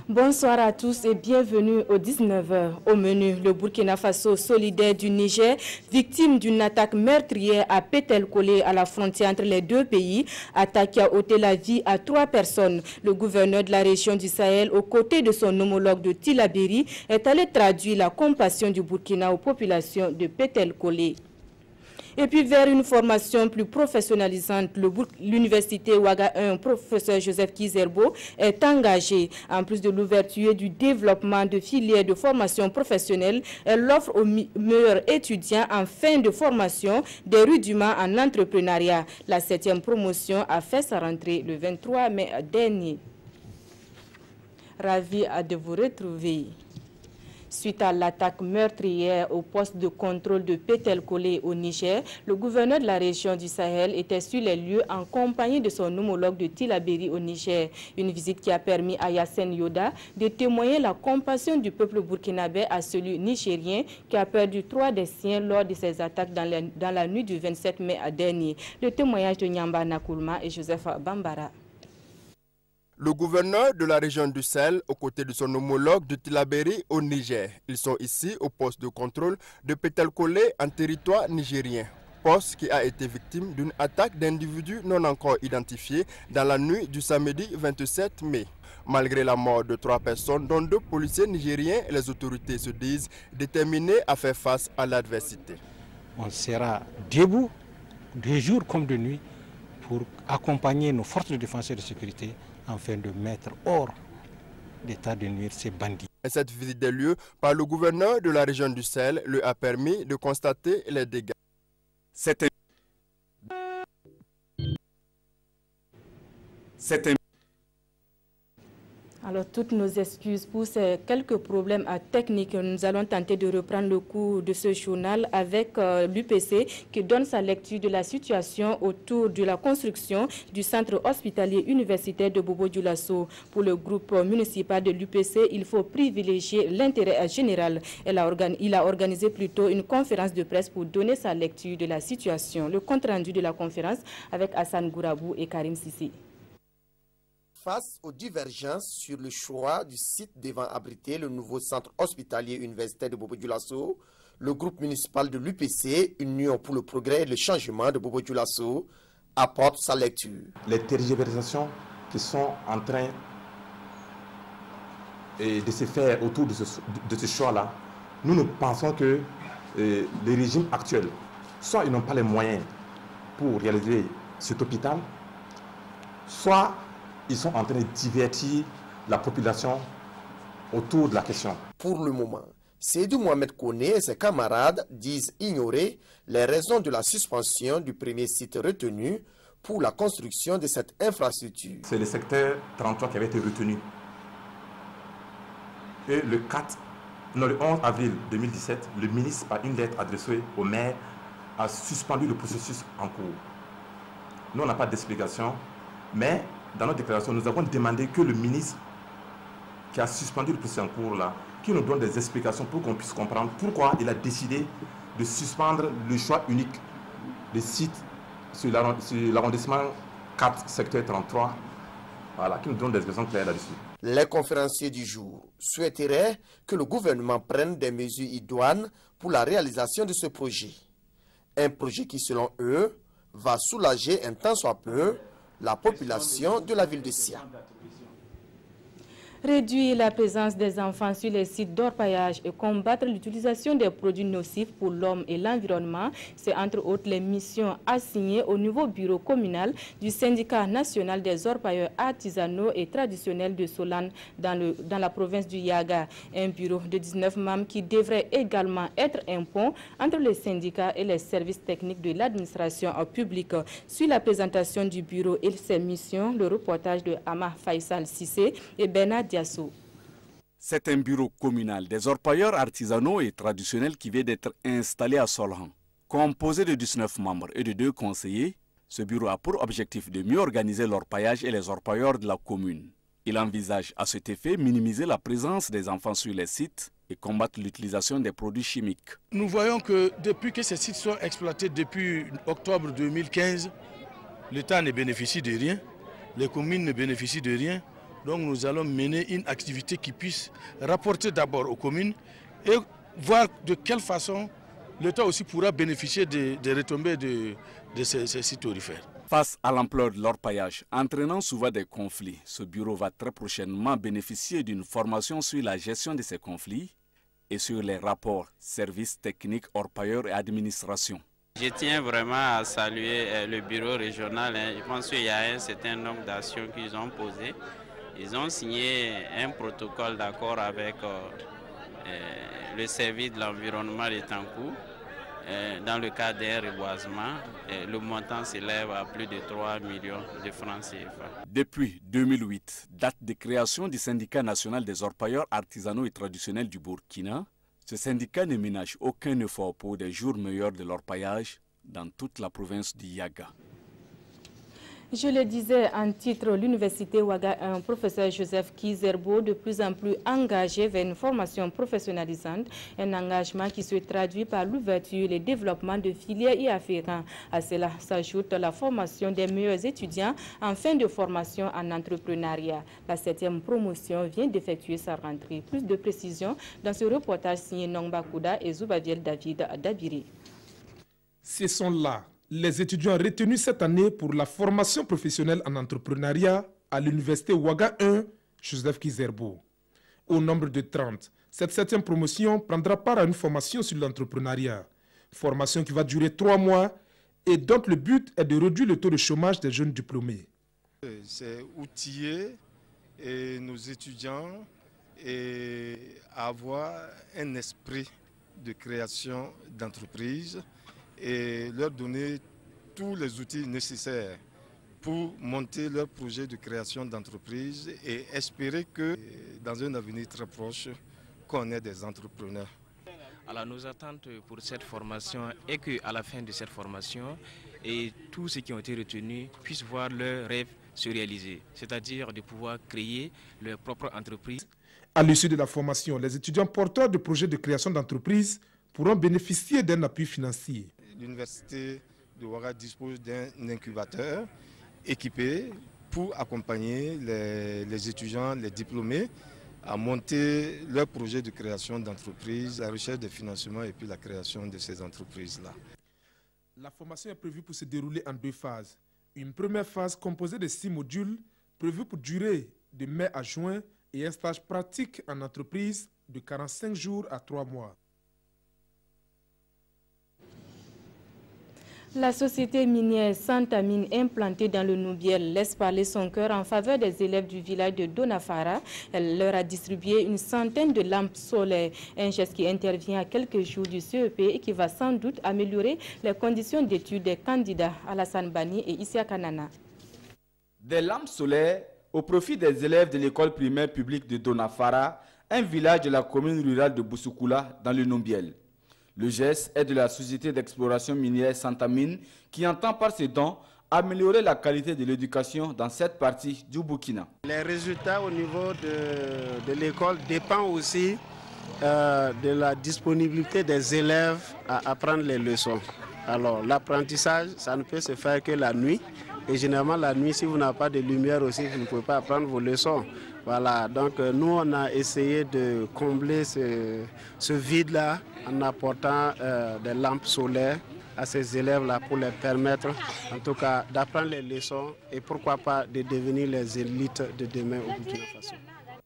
Bonsoir à tous et bienvenue au 19h. Au menu, le Burkina Faso solidaire du Niger, victime d'une attaque meurtrière à Pételkolé à la frontière entre les deux pays, attaque qui a ôté la vie à 3 personnes. Le gouverneur de la région du Sahel, aux côtés de son homologue de Tillabéri, est allé traduire la compassion du Burkina aux populations de Pételkolé. Et puis vers une formation plus professionnalisante, l'université Ouaga 1, professeur Joseph Kizerbo, est engagé. En plus de l'ouverture et du développement de filières de formation professionnelle, elle offre aux meilleurs étudiants en fin de formation des rudiments en entrepreneuriat. La 7e promotion a fait sa rentrée le 23 mai dernier. Ravi de vous retrouver. Suite à l'attaque meurtrière au poste de contrôle de Pételkolé au Niger, le gouverneur de la région du Sahel était sur les lieux en compagnie de son homologue de Tillabéri au Niger. Une visite qui a permis à Yassine Yoda de témoigner la compassion du peuple burkinabé à celui nigérien qui a perdu 3 des siens lors de ces attaques dans la nuit du 27 mai dernier. Le témoignage de Nyamba Nakoulma et Joseph Bambara. Le gouverneur de la région du Sahel, aux côtés de son homologue de Tillabéri au Niger. Ils sont ici au poste de contrôle de Pételkolé en territoire nigérien. Poste qui a été victime d'une attaque d'individus non encore identifiés dans la nuit du samedi 27 mai. Malgré la mort de 3 personnes, dont 2 policiers nigériens, les autorités se disent déterminées à faire face à l'adversité. On sera debout, de jour comme de nuit, pour accompagner nos forces de défense et de sécurité afin de mettre hors d'état de nuire ces bandits. Et cette visite des lieux par le gouverneur de la région du Sahel lui a permis de constater les dégâts. Alors, toutes nos excuses pour ces quelques problèmes techniques. Nous allons tenter de reprendre le cours de ce journal avec l'UPC qui donne sa lecture de la situation autour de la construction du centre hospitalier universitaire de Bobo-Dioulasso. Pour le groupe municipal de l'UPC, il faut privilégier l'intérêt général. Il a organisé plutôt une conférence de presse pour donner sa lecture de la situation. Le compte rendu de la conférence avec Hassan Gourabou et Karim Sissi. Face aux divergences sur le choix du site devant abriter le nouveau centre hospitalier universitaire de Bobo-Dioulasso, le groupe municipal de l'UPC, Union pour le progrès et le changement de Bobo-Dioulasso, apporte sa lecture. Les tergiversations qui sont en train de se faire autour de ce choix-là, nous pensons que les régimes actuels, soit ils n'ont pas les moyens pour réaliser cet hôpital, soit ils sont en train de divertir la population autour de la question. Pour le moment, Seydou Mohamed Kone et ses camarades disent ignorer les raisons de la suspension du premier site retenu pour la construction de cette infrastructure. C'est le secteur 33 qui avait été retenu. Et le 11 avril 2017, le ministre, par une lettre adressée au maire, a suspendu le processus en cours. Nous, on n'a pas d'explication, mais dans notre déclaration, nous avons demandé que le ministre qui a suspendu le processus en cours là, qui nous donne des explications pour qu'on puisse comprendre pourquoi il a décidé de suspendre le choix unique des sites sur l'arrondissement 4, secteur 33. Voilà, qui nous donne des explications claires là-dessus. Les conférenciers du jour souhaiteraient que le gouvernement prenne des mesures idoines pour la réalisation de ce projet. Un projet qui, selon eux, va soulager un tant soit peu la population de la ville de Sia. Réduire la présence des enfants sur les sites d'orpaillage et combattre l'utilisation des produits nocifs pour l'homme et l'environnement, c'est entre autres les missions assignées au nouveau bureau communal du syndicat national des orpailleurs artisanaux et traditionnels de Solane dans la province du Yaga. Un bureau de 19 membres qui devrait également être un pont entre les syndicats et les services techniques de l'administration publique. Sur la présentation du bureau et ses missions, le reportage de Ama Faisal Sissé et Bernard Diasso. C'est un bureau communal des orpailleurs artisanaux et traditionnels qui vient d'être installé à Solhan. Composé de 19 membres et de 2 conseillers, ce bureau a pour objectif de mieux organiser l'orpaillage et les orpailleurs de la commune. Il envisage à cet effet minimiser la présence des enfants sur les sites et combattre l'utilisation des produits chimiques. Nous voyons que depuis que ces sites sont exploités depuis octobre 2015, l'État ne bénéficie de rien, les communes ne bénéficient de rien. Donc nous allons mener une activité qui puisse rapporter d'abord aux communes et voir de quelle façon l'État aussi pourra bénéficier des retombées de ces sites aurifères. Face à l'ampleur de l'orpaillage, entraînant souvent des conflits, ce bureau va très prochainement bénéficier d'une formation sur la gestion de ces conflits et sur les rapports services techniques orpailleurs et administration. Je tiens vraiment à saluer le bureau régional. Je pense qu'il y a un certain nombre d'actions qu'ils ont posées. Ils ont signé un protocole d'accord avec le service de l'environnement de Tankou. Dans le cadre d'un reboisement, le montant s'élève à plus de 3 millions de francs CFA. Depuis 2008, date de création du syndicat national des orpailleurs artisanaux et traditionnels du Burkina, ce syndicat ne ménage aucun effort pour des jours meilleurs de l'orpaillage dans toute la province du Yaga. Je le disais en titre, l'université Ouaga, un professeur Joseph Kizerbo, de plus en plus engagé vers une formation professionnalisante, un engagement qui se traduit par l'ouverture et le développement de filières y afférents. À cela s'ajoute la formation des meilleurs étudiants en fin de formation en entrepreneuriat. La 7e promotion vient d'effectuer sa rentrée. Plus de précisions dans ce reportage signé Nongba Kouda et Zoubaviel David Dabiri. Ce sont là les étudiants retenus cette année pour la formation professionnelle en entrepreneuriat à l'université Ouaga 1, Joseph Kizerbo. Au nombre de 30, cette 7e promotion prendra part à une formation sur l'entrepreneuriat. Formation qui va durer 3 mois et dont le but est de réduire le taux de chômage des jeunes diplômés. C'est outiller nos étudiants et avoir un esprit de création d'entreprise et leur donner tous les outils nécessaires pour monter leur projet de création d'entreprise et espérer que dans un avenir très proche, qu'on ait des entrepreneurs. Alors nos attentes pour cette formation est qu'à la fin de cette formation, et tous ceux qui ont été retenus puissent voir leurs rêves se réaliser, c'est-à-dire de pouvoir créer leur propre entreprise. À l'issue de la formation, les étudiants porteurs de projets de création d'entreprise pourront bénéficier d'un appui financier. L'université de Ouaga dispose d'un incubateur équipé pour accompagner les étudiants, les diplômés à monter leur projet de création d'entreprise, la recherche de financement et puis la création de ces entreprises-là. La formation est prévue pour se dérouler en 2 phases. Une première phase composée de 6 modules prévus pour durer de mai à juin et un stage pratique en entreprise de 45 jours à 3 mois. La société minière Santamine implantée dans le Noubiel laisse parler son cœur en faveur des élèves du village de Donafara. Elle leur a distribué une centaine de lampes solaires, un geste qui intervient à quelques jours du CEP et qui va sans doute améliorer les conditions d'études des candidats Alassane Bani et Issa Kanana. Des lampes solaires au profit des élèves de l'école primaire publique de Donafara, un village de la commune rurale de Boussoukoula dans le Noubiel. Le geste est de la société d'exploration minière Santamine qui entend par ses dons améliorer la qualité de l'éducation dans cette partie du Burkina. Les résultats au niveau de l'école dépendent aussi de la disponibilité des élèves à apprendre les leçons. Alors l'apprentissage, ça ne peut se faire que la nuit. Et généralement la nuit, si vous n'avez pas de lumière aussi, vous ne pouvez pas apprendre vos leçons. Voilà, donc nous on a essayé de combler ce vide-là en apportant des lampes solaires à ces élèves-là pour leur permettre en tout cas d'apprendre les leçons et pourquoi pas de devenir les élites de demain au Burkina Faso.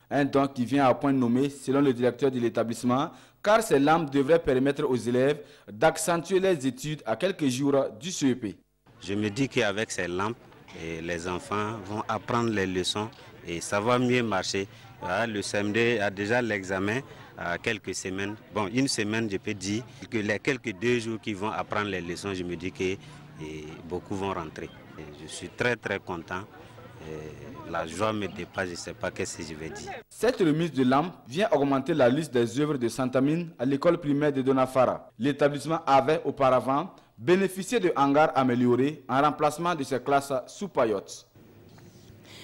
Un don qui vient à point nommé selon le directeur de l'établissement, car ces lampes devraient permettre aux élèves d'accentuer les études à quelques jours du CEP. Je me dis qu'avec ces lampes, les enfants vont apprendre les leçons et ça va mieux marcher. Voilà, le CMD a déjà l'examen à quelques semaines. Bon, une semaine, je peux dire que les quelques 2 jours qui vont apprendre les leçons, je me dis que beaucoup vont rentrer. Et je suis très très content. La joie me dépasse, je ne sais pas qu'est-ce que je vais dire. Cette remise de lampes vient augmenter la liste des œuvres de Santamine à l'école primaire de Donafara. L'établissement avait auparavant bénéficié de hangars améliorés en remplacement de ses classes sous paillotes.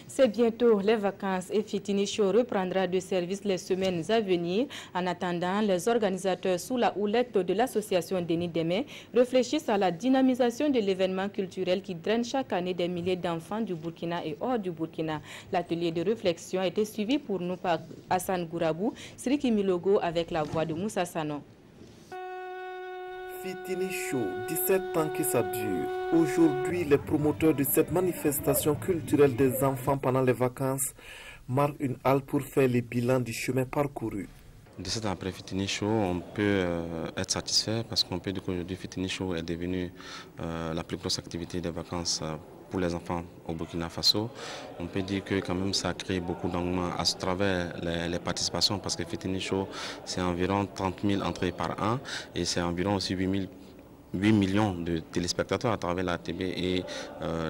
C'est bientôt les vacances et Fitini Show reprendra de service les semaines à venir. En attendant, les organisateurs sous la houlette de l'association Denis Deme réfléchissent à la dynamisation de l'événement culturel qui draine chaque année des milliers d'enfants du Burkina et hors du Burkina. L'atelier de réflexion a été suivi pour nous par Hassan Gourabou, Sriki Milogo avec la voix de Moussa Sanon. Fitini Show, 17 ans que ça dure. Aujourd'hui, les promoteurs de cette manifestation culturelle des enfants pendant les vacances marquent une halte pour faire le bilan du chemin parcouru. 17 ans après Fitini Show, on peut être satisfait parce qu'on peut dire qu'aujourd'hui Fitini Show est devenu la plus grosse activité des vacances pour les enfants au Burkina Faso. On peut dire que quand même ça a créé beaucoup d'engouement à travers les participations parce que Fitini Show c'est environ 30 000 entrées par an et c'est environ aussi 8 millions de téléspectateurs à travers la TV et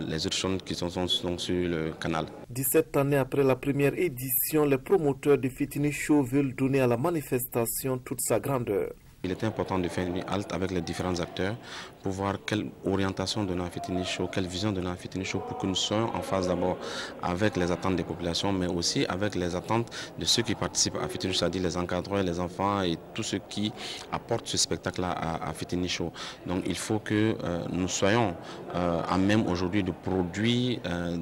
les autres chaînes qui sont sur le canal. 17 années après la première édition, les promoteurs de Fitini Show veulent donner à la manifestation toute sa grandeur. Il était important de faire une halte avec les différents acteurs pour voir quelle orientation donner à Fitini Show, quelle vision donner à Fitini Show pour que nous soyons en phase d'abord avec les attentes des populations, mais aussi avec les attentes de ceux qui participent à Fitini Show, c'est-à-dire les encadreurs, les enfants et tous ceux qui apportent ce spectacle-là à Fitini Show. Donc il faut que nous soyons à même aujourd'hui de produire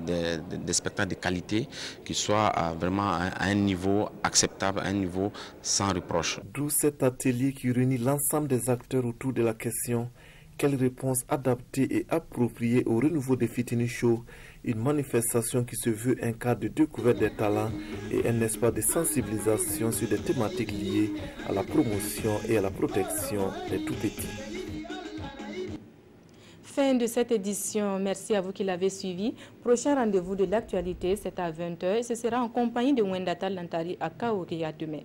des spectacles de qualité qui soient vraiment à un niveau acceptable, à un niveau sans reproche. D'où cet atelier qui réunit l'ensemble des acteurs autour de la question quelle réponse adaptée et appropriée au renouveau de Fitini Show, une manifestation qui se veut un cadre de découverte des talents et un espace de sensibilisation sur des thématiques liées à la promotion et à la protection des tout-petits. Fin de cette édition, merci à vous qui l'avez suivi. Prochain rendez-vous de l'actualité, c'est à 20h et ce sera en compagnie de Wendata Lantari à Kaori à demain.